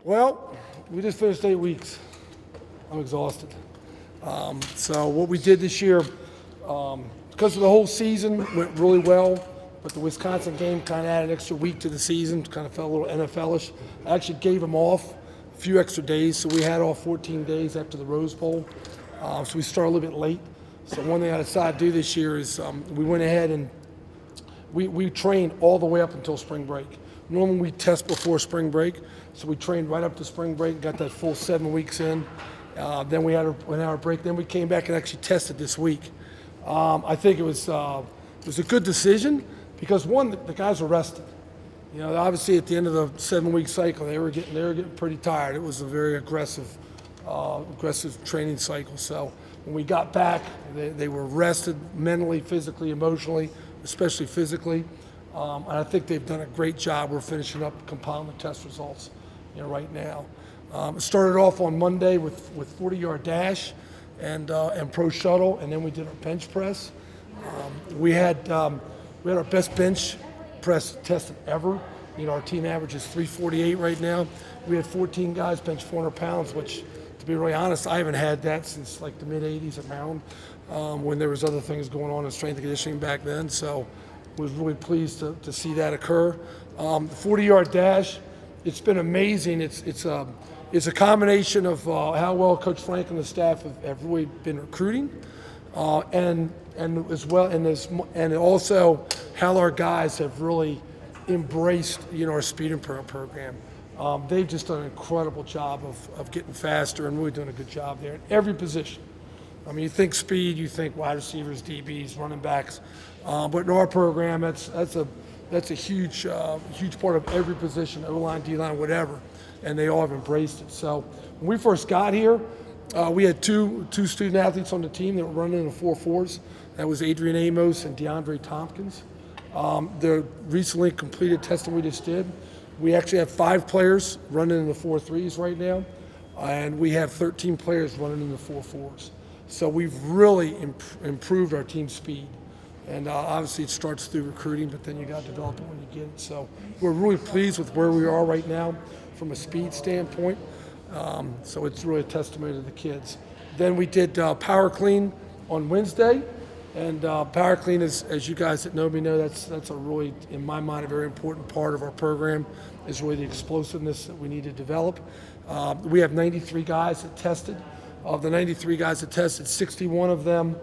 Well, we just finished 8 weeks. I'm exhausted. So what we did this year, because of the whole season went really well, but the Wisconsin game kind of added an extra week to the season, kind of felt a little NFL-ish. I actually gave them off a few extra days, so we had all 14 days after the Rose Bowl. So we started a little bit late. So one thing I decided to do this year is we went ahead and we trained all the way up until spring break. Normally we test before spring break, so we trained right up to spring break, got that full 7 weeks in. Then we had an hour break. Then we came back and actually tested this week. I think it was a good decision because one, the guys were rested. You know, obviously at the end of the 7-week cycle, they were getting pretty tired. It was a very aggressive training cycle. So when we got back, they were rested mentally, physically, emotionally, especially physically. And I think they've done a great job. We're finishing up compiling the test results, right now. It started off on Monday with 40-yard dash and pro shuttle, and then we did our bench press. We had our best bench press tested ever. Our team average is 348 right now. We had 14 guys bench 400 pounds, which, to be really honest, I haven't had that since like the mid-'80s at Maryland, when there was other things going on in strength and conditioning back then. So was really pleased to see that occur. The 40-yard dash, it's been amazing. It's a combination of how well Coach Frank and the staff have really been recruiting, and as well, and also how our guys have really embraced our speed improvement program. They've just done an incredible job of getting faster and really doing a good job there in every position. I mean, you think speed, you think wide receivers, DBs, running backs, but in our program, that's a huge part of every position, O-line, D-line, whatever, and they all have embraced it. So when we first got here, we had two student athletes on the team that were running in the 4.4s. That was Adrian Amos and DeAndre Tompkins. The recently completed testing we just did, we actually have 5 players running in the 4.3s right now, and we have 13 players running in the 4.4s. So we've really improved our team speed. And obviously it starts through recruiting, but then you got to develop it when you get it. So we're really pleased with where we are right now from a speed standpoint. So it's really a testament to the kids. Then we did power clean on Wednesday. And power clean is, as you guys that know me know, that's a really, in my mind, a very important part of our program, is really the explosiveness that we need to develop. We have 93 guys that tested. Of the 93 guys that tested, 61 of them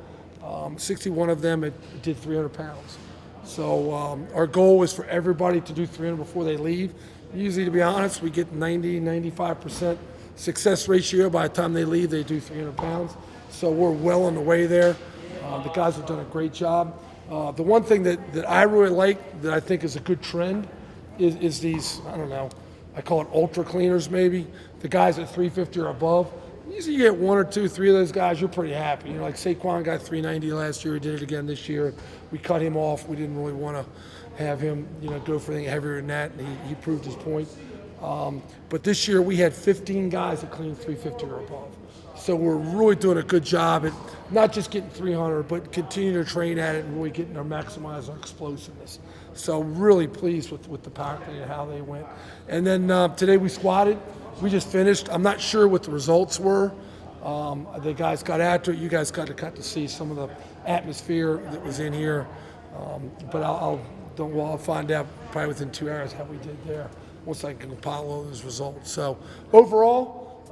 did 300 pounds. So our goal is for everybody to do 300 before they leave. Usually, to be honest, we get 95% success ratio. By the time they leave, they do 300 pounds. So we're well on the way there. The guys have done a great job. The one thing that I really like, that I think is a good trend, is these, I don't know, I call it ultra cleaners maybe, the guys at 350 or above. Usually you get 1 or 2, 3 of those guys, you're pretty happy. Like Saquon got 390 last year, he did it again this year. We cut him off. We didn't really want to have him, go for anything heavier than that, and he proved his point. But this year we had 15 guys that cleaned 350 or above. So we're really doing a good job at not just getting 300, but continuing to train at it and really getting our maximize our explosiveness. So really pleased with the power clean and how they went. And then today we squatted. We just finished. I'm not sure what the results were. The guys got after it. You guys got to see some of the atmosphere that was in here. But I'll find out probably within 2 hours how we did there once I can compile all those results. So overall,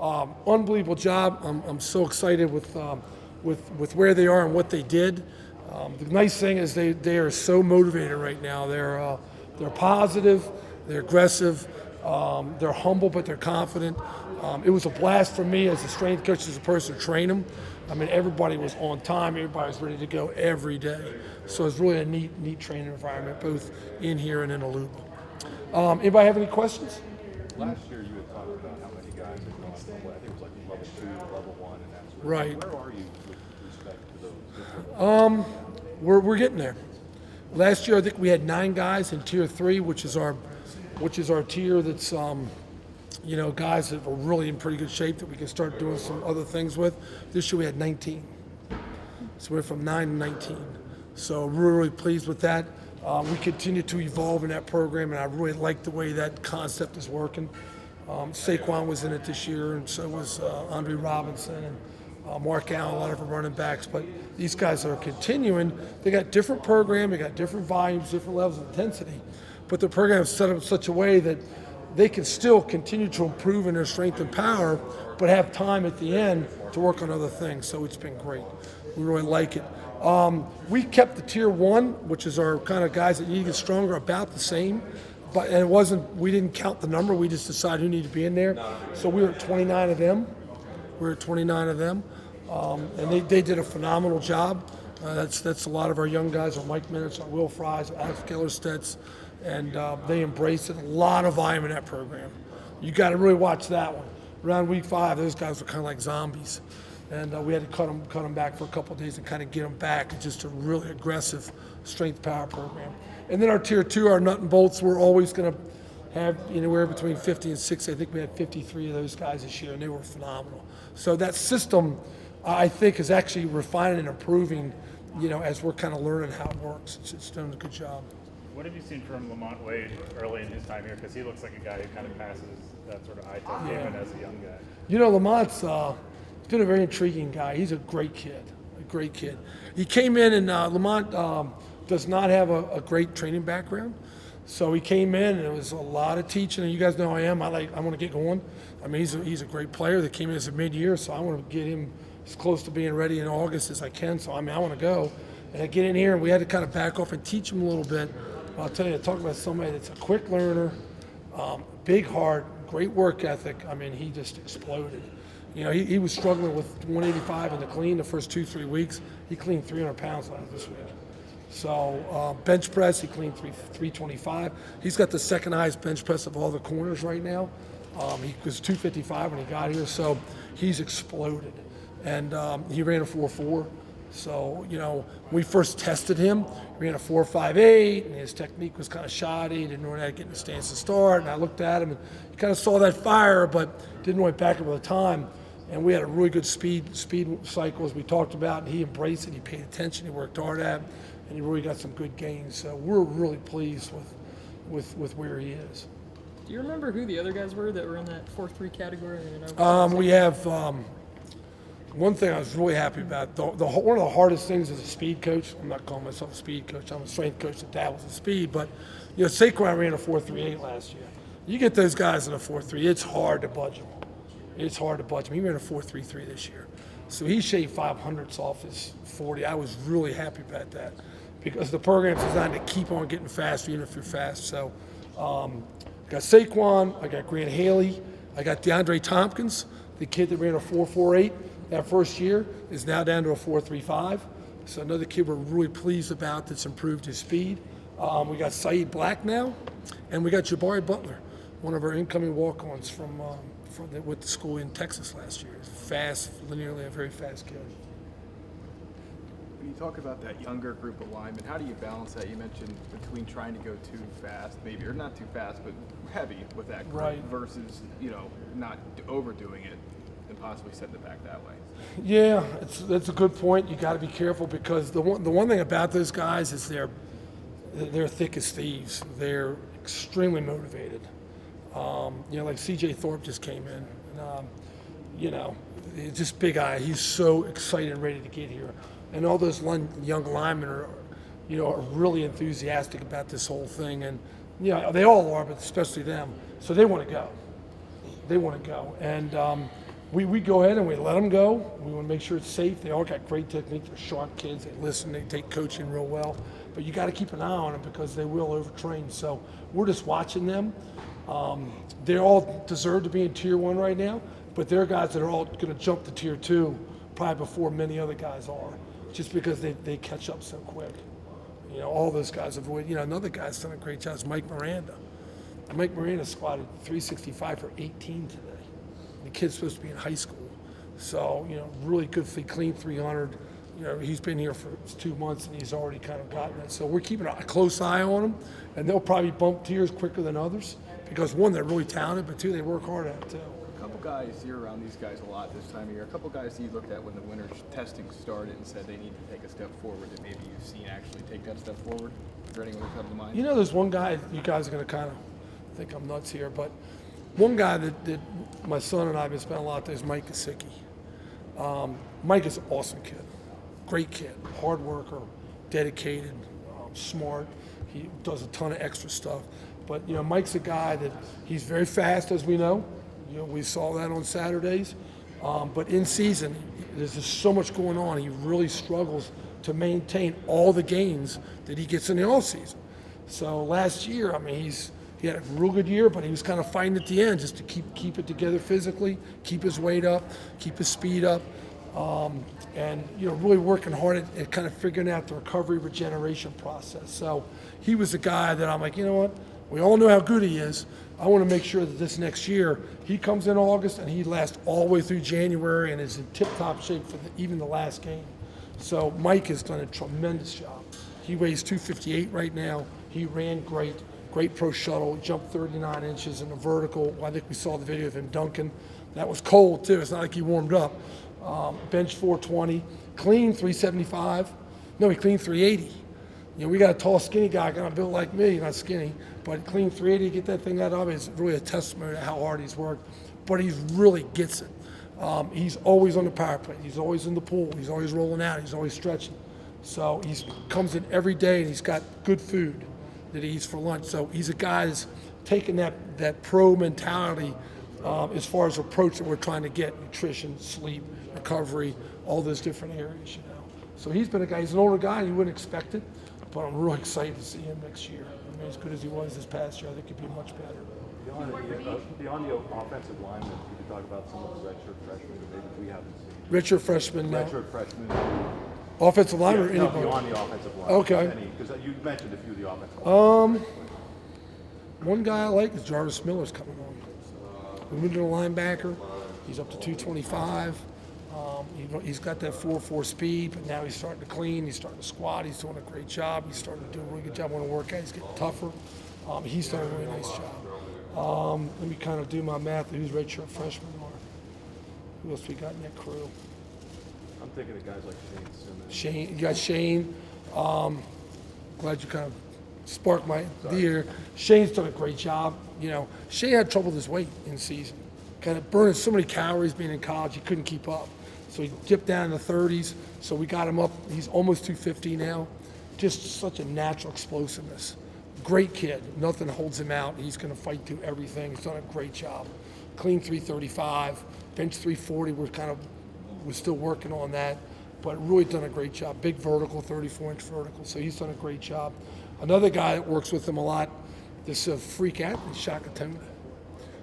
unbelievable job. I'm so excited with where they are and what they did. The nice thing is they are so motivated right now. They're positive. They're aggressive. They're humble, but they're confident. It was a blast for me as a strength coach, as a person to train them. I mean, everybody was on time. Everybody was ready to go every day. So it's really a neat training environment, both in here and in Aluba. Anybody have any questions? Last year you had talked about how many guys had gone from, I think it was like level 2 to level 1 and that sort of Right. thing. Where are you with respect to those? We're getting there. Last year I think we had 9 guys in tier 3, which is our tier that's guys that are really in pretty good shape that we can start doing some other things with. This year we had 19. So we're from 9 to 19. So we're really pleased with that. We continue to evolve in that program, and I really like the way that concept is working. Saquon was in it this year, and so was Andre Robinson and Mark Allen, a lot of our running backs. But these guys are continuing. They got different program, they got different volumes, different levels of intensity, but the program is set up in such a way that they can still continue to improve in their strength and power, but have time at the end to work on other things. So it's been great. We really like it. We kept the tier 1, which is our kind of guys that need to get stronger, about the same. But and it wasn't, we didn't count the number, we just decided who needed to be in there. So we were at 29 of them. And they did a phenomenal job. That's a lot of our young guys, our Mike Minutes, our Will Fries, Alex Kellerstedts, and they embraced it. A lot of volume in that program. You got to really watch that one. Around week 5, those guys were kind of like zombies. And we had to cut them back for a couple of days and kind of get them back. It's just a really aggressive strength power program. And then our tier 2, our nut and bolts, we're always going to have anywhere between 50 and 60. I think we had 53 of those guys this year, and they were phenomenal. So that system, I think, is actually refining and improving, as we're kind of learning how it works. It's doing a good job. What have you seen from Lamont Wade early in his time here? Because he looks like a guy who kind of passes that sort of eye test even as a young guy. Lamont's been a very intriguing guy. He's a great kid. He came in, and Lamont does not have a great training background. So he came in, and it was a lot of teaching. And you guys know how I am. I want to get going. I mean, he's a great player that came in as a mid-year, so I want to get him as close to being ready in August as I can. So, I want to go. And I get in here, and we had to kind of back off and teach him a little bit. I'll tell you, talking about somebody that's a quick learner, big heart, great work ethic. He just exploded. He was struggling with 185 in the clean the first 2-3 weeks. He cleaned 300 pounds this week. So bench press, he cleaned 325. He's got the second highest bench press of all the corners right now. He was 255 when he got here, so he's exploded. And he ran a 4.4. So, when we first tested him, he ran a 4.58, and his technique was kind of shoddy. He didn't know how to get in the stance to start. And I looked at him, and he kind of saw that fire, but didn't really back up with the time. And we had a really good speed cycle, as we talked about, and he embraced it. He paid attention. He worked hard at it, and he really got some good gains. So we're really pleased with where he is. Do you remember who the other guys were that were in that 4.3 category? We have one thing I was really happy about. One of the hardest things as a speed coach, I'm not calling myself a speed coach, I'm a strength coach that dabbles in speed, but Saquon ran a 4.38 last year. You get those guys in a 4.3, it's hard to budge them. He ran a 4.33 this year. So he shaved 500ths off his 40. I was really happy about that because the program's designed to keep on getting faster even if you're fast. So got Saquon, I got Grant Haley, I got DeAndre Tompkins, the kid that ran a 4.48 that first year is now down to a 4.35. So another kid we're really pleased about that's improved his speed. We got Saeed Black now, and we got Jabari Butler, one of our incoming walk-ons with the school in Texas last year. Fast, linearly a very fast kid. When you talk about that younger group of linemen, how do you balance that? You mentioned between trying to go too fast, maybe, or not too fast, but heavy with that group, right, versus, not overdoing it and possibly setting it back that way. Yeah, that's a good point. You got to be careful because the one thing about those guys is they're thick as thieves. They're extremely motivated. Like C.J. Thorpe just came in, and he's just big eye. He's so excited and ready to get here, and all those young linemen are really enthusiastic about this whole thing, and they all are, but especially them. So they want to go. And we go ahead and we let them go. We want to make sure it's safe. They all got great technique. They're sharp kids. They listen. They take coaching real well. But you got to keep an eye on them because they will overtrain. So we're just watching them. They all deserve to be in Tier 1 right now, but they're guys that are all going to jump to Tier 2 probably before many other guys are, just because they catch up so quick. All those guys avoid. Another guy's done a great job is Mike Miranda. Mike Miranda squatted 365 for 18 today. The kid's supposed to be in high school. So, really good feet, clean 300. He's been here for 2 months and he's already kind of gotten it. So we're keeping a close eye on him, and they'll probably bump tiers quicker than others because, one, they're really talented, but two, they work hard at it too. A couple guys, you're around these guys a lot this time of year. A couple guys you looked at when the winter testing started and said they need to take a step forward that maybe you've seen actually take that step forward. Is there anyone that comes to mind? There's one guy, you guys are going to kind of think I'm nuts here, but One guy that my son and I have been spending a lot of time is Mike Gesicki. Mike is an awesome kid, great kid, hard worker, dedicated, smart. He does a ton of extra stuff. But, Mike's a guy that he's very fast, as we know. We saw that on Saturdays. But in season, there's just so much going on. He really struggles to maintain all the gains that he gets in the off season. So last year, he had a real good year, but he was kind of fighting at the end just to keep it together physically, keep his weight up, keep his speed up, and really working hard at kind of figuring out the recovery regeneration process. So he was a guy that I'm like, you know what? We all know how good he is. I want to make sure that this next year he comes in August and he lasts all the way through January and is in tip-top shape for even the last game. So Mike has done a tremendous job. He weighs 258 right now. He ran great pro shuttle, jumped 39 inches in the vertical. I think we saw the video of him dunking. That was cold too. It's not like he warmed up. Bench 420, clean 375. No, he cleaned 380. We got a tall, skinny guy, kind of built like me, not skinny, but clean 380, get that thing out of it. It's really a testimony to how hard he's worked. But he really gets it. He's always on the power play. He's always in the pool. He's always rolling out. He's always stretching. So he comes in every day and he's got good food that he eats for lunch. So he's a guy that's taking that pro mentality as far as approach that we're trying to get: nutrition, sleep, recovery, all those different areas. So he's been a guy. He's an older guy, and you wouldn't expect it, but I'm really excited to see him next year. As good as he was this past year, I think he'd be much better. Beyond the offensive linemen, you could talk about some of the redshirt freshmen that maybe we haven't seen. Redshirt freshmen now. Redshirt freshmen. Offensive line or No, anybody? beyond the offensive line. Okay. Because you mentioned a few of the offensive line. One guy I like is Jarvis Miller's coming on. We moved to a linebacker. He's up to 225. He's got that 4.4 speed, but now he's starting to clean. He's starting to squat. He's doing a great job. He's starting to do a really good job on the workout. He's getting tougher. He's done a really nice job. Let me kind of do my math of who's redshirt freshmen are. Who else we got in that crew? I'm thinking of guys like Shane Simmons. Shane, you got Shane. Glad you kind of sparked my idea. Shane's done a great job. Shane had trouble with his weight in season. Kind of burning so many calories being in college, he couldn't keep up. So he dipped down in the 30s. So we got him up. He's almost 250 now. Just such a natural explosiveness. Great kid. Nothing holds him out. He's going to fight through everything. He's done a great job. Clean 335, bench 340. We're still working on that, but really done a great job. Big vertical, 34-inch vertical. So he's done a great job. Another guy that works with him a lot, this freak athlete, Shaka Tonga.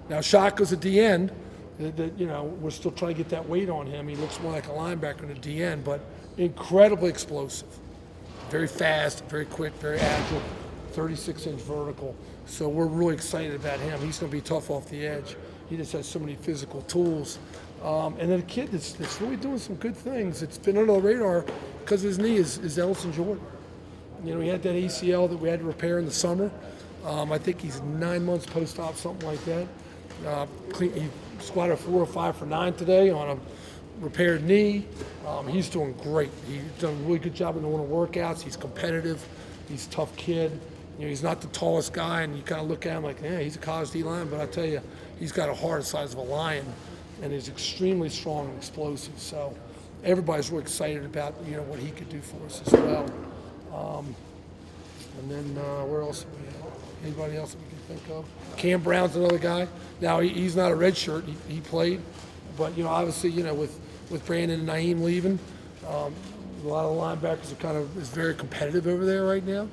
Now Shaka's a DN. We're still trying to get that weight on him. He looks more like a linebacker than a DN, but incredibly explosive. Very fast, very quick, very agile, 36-inch vertical. So we're really excited about him. He's going to be tough off the edge. He just has so many physical tools. And then a kid that's really doing some good things. It's been under the radar because of his knee is Ellison Jordan. He had that ACL that we had to repair in the summer. I think he's 9 months post-op, something like that. He squatted 405 for 9 today on a repaired knee. He's doing great. He's done a really good job in the winter workouts. He's competitive. He's a tough kid. He's not the tallest guy, and you kind of look at him like, yeah, he's a college D-line, but I tell you, he's got a heart the size of a lion, and is extremely strong and explosive. So everybody's really excited about what he could do for us as well. And then where else? Anybody else that we can think of? Cam Brown's another guy. Now he's not a red shirt. He played, but obviously with Brandon and Naeem leaving, a lot of the linebackers is very competitive over there right now.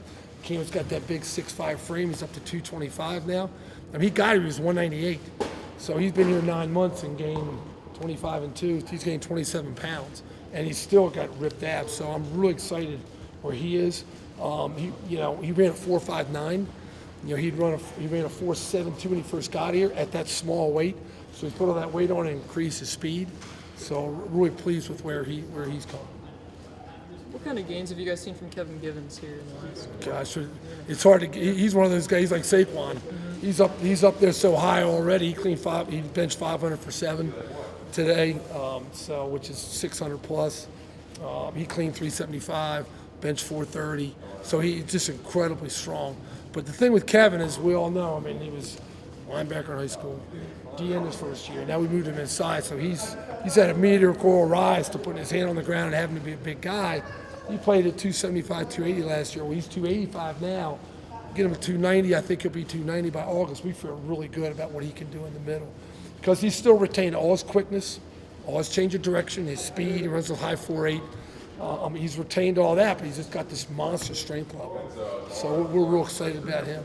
Cam's got that big 6'5" frame. He's up to 225 now. He got him. He was 198. So he's been here 9 months and gained 25 and 2. He's gained 27 pounds, and he's still got ripped abs. So I'm really excited where he is. He ran a 4.59. He ran a 4.72 when he first got here at that small weight. So he put all that weight on and increased his speed. So really pleased with where he's gone. What kind of gains have you guys seen from Kevin Givens here in the last? Gosh, it's hard to. He's one of those guys like Saquon. He's up there so high already. He benched 500 for 7 today, which is 600 plus. He cleaned 375, bench 430. So he's just incredibly strong. But the thing with Kevin is, we all know. He was linebacker in high school. DN his first year. Now we moved him inside, so he's had a meteorical rise to putting his hand on the ground and having to be a big guy. He played at 275, 280 last year. Well, he's 285 now. Get him to 290. I think he'll be 290 by August. We feel really good about what he can do in the middle because he's still retained all his quickness, all his change of direction, his speed. He runs a high 4.8. He's retained all that, but he's just got this monster strength level. So we're real excited about him.